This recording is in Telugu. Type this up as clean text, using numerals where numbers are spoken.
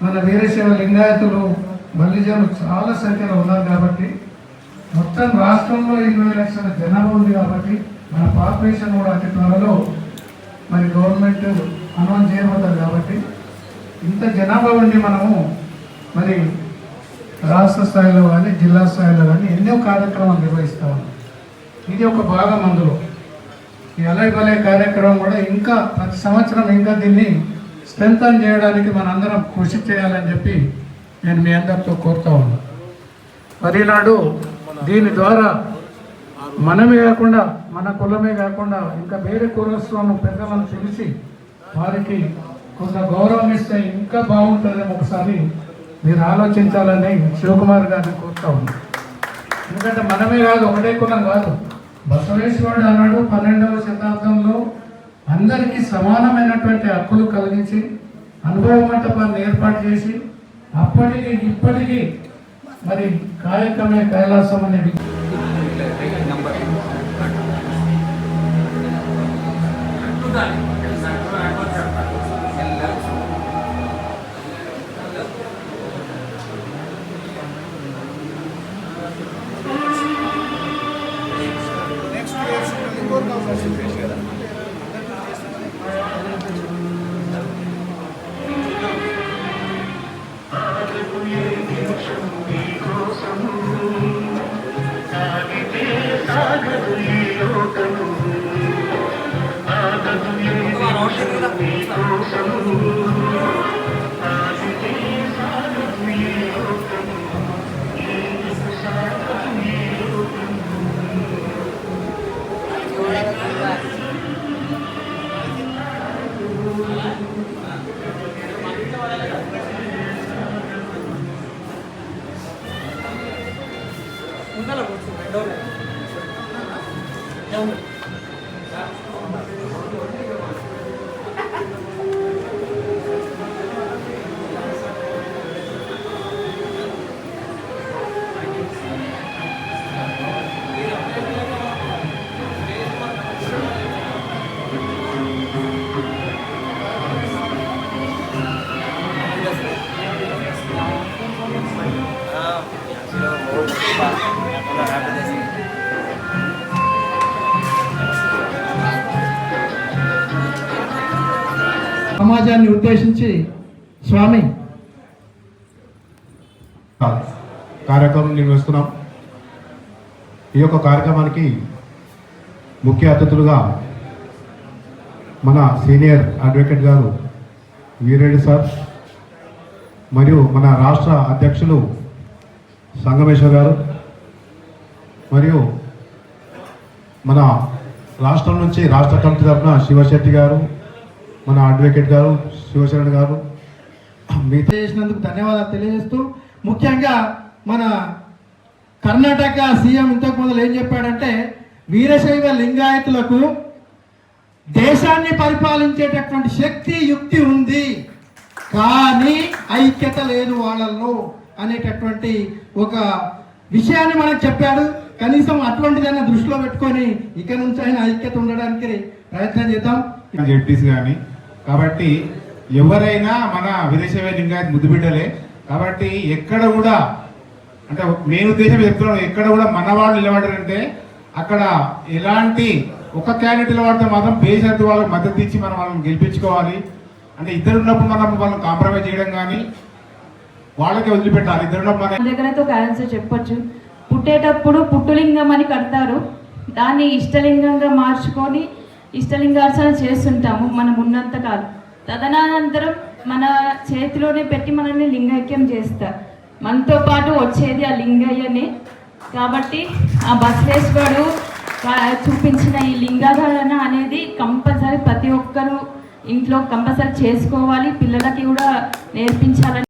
మన వీరశైవ లింగాయతులు బలిజనులు చాలా సంఖ్యలో ఉన్నారు కాబట్టి మొత్తం రాష్ట్రంలో 20 లక్షల జనాభా ఉంది కాబట్టి మన పాపులేషన్ కూడా అతి త్వరలో మరి గవర్నమెంట్ అనౌన్స్ చేయబోతుంది కాబట్టి ఇంత జనాభా ఉండి మనము మరి రాష్ట్ర స్థాయిలో కానీ జిల్లా స్థాయిలో కానీ ఎన్నో కార్యక్రమాలు నిర్వహిస్తూ ఉన్నాం. ఇది ఒక భాగం అందులో. ఈ అలై బలై కార్యక్రమం కూడా ఇంకా ప్రతి సంవత్సరం ఇంకా దీన్ని స్ట్రెంథన్ చేయడానికి మనందరం కృషి చేయాలని చెప్పి నేను మీ అందరితో కోరుతా ఉన్నాను. మరి నాడు దీని ద్వారా మనమే కాకుండా మన కులమే కాకుండా ఇంకా వేరే కులస్తులను పెద్దలను పిలిచి వారికి కొంత గౌరవం ఇస్తే ఇంకా బాగుంటుందేమో ఒకసారి మీరు ఆలోచించాలని శివకుమార్ గారిని కోరుతా ఉన్నాను. ఎందుకంటే మనమే కాదు, ఒకటే కులం కాదు. బసవేశ్వరుడు అన్నాడు 12వ శతాబ్దంలో అందరికీ సమానమైనటువంటి హక్కులు కలిగించి అనుభవ మంటపాన్ని ఏర్పాటు చేసి అప్పటికి ఇప్పటికీ మరి కాయకమే కైలాసం అనేది సమాజాన్ని ఉద్దేశించి స్వామి కార్యక్రమం నిర్వహిస్తున్నాం. ఈ యొక్క కార్యక్రమానికి ముఖ్య అతిథులుగా మన సీనియర్ అడ్వకేట్ గారు వీరెడ్డి సార్ మరియు మన రాష్ట్ర అధ్యక్షులు సంగమేశ్వర్ గారు మరియు మన రాష్ట్రం నుంచి రాష్ట్ర కమిటీ తరఫున శివశెట్టి గారు, మన అడ్వకేట్ గారు శివశరణ్ గారు మీ చేసినందుకు ధన్యవాదాలు తెలియజేస్తూ, ముఖ్యంగా మన కర్ణాటక సీఎం ఇంతకు మొదలు ఏం చెప్పాడంటే వీరశైవ లింగాయతులకు దేశాన్ని పరిపాలించేటటువంటి శక్తి యుక్తి ఉంది కానీ ఐక్యత లేదు వాళ్ళల్లో అనేటటువంటి ఒక విషయాన్ని మనకు చెప్పాడు. కనీసం అటువంటిదైనా దృష్టిలో పెట్టుకొని ఇక నుంచి అయినా ఐక్యత ఉండడానికి ప్రయత్నం చేద్దాం. జడ్పీస్ కానీ కాబట్టి ఎవరైనా మన వీరశైవ లింగాయత్ ముద్దుబిడ్డలే కాబట్టి ఎక్కడ కూడా అంటే మెయిన్ ఉద్దేశం చెప్తున్నాను, ఎక్కడ కూడా మన వాళ్ళు నిలబడారంటే అక్కడ ఎలాంటి ఒక క్యాండిడేట్ నిలబడితే మాత్రం బేషరతు వాళ్ళకి మద్దతు ఇచ్చి మనం వాళ్ళని గెలిపించుకోవాలి. అంటే ఇద్దరు ఉన్నప్పుడు మనం వాళ్ళని కాంప్రమైజ్ చేయడం కానీ వాళ్ళకే వదిలిపెట్టాలి. ఇద్దరు మన దగ్గరతో క్యాన్సర్ చెప్పొచ్చు. పుట్టేటప్పుడు పుట్టులింగం అని కడతారు, దాన్ని ఇష్టలింగంగా మార్చుకొని ఇష్టలింగార్చన చేస్తుంటాము మనం ఉన్నంత కాలం. తదనంతరం మన చేతిలోనే పెట్టి మనల్ని లింగైక్యం చేస్తారు. మనతో పాటు వచ్చేది ఆ లింగయ్యనే. కాబట్టి ఆ బసవేశ్వరుడు చూపించిన ఈ లింగాధారణ అనేది కంపల్సరీ ప్రతి ఒక్కరూ ఇంట్లో కంపల్సరీ చేసుకోవాలి, పిల్లలకి కూడా నేర్పించాలని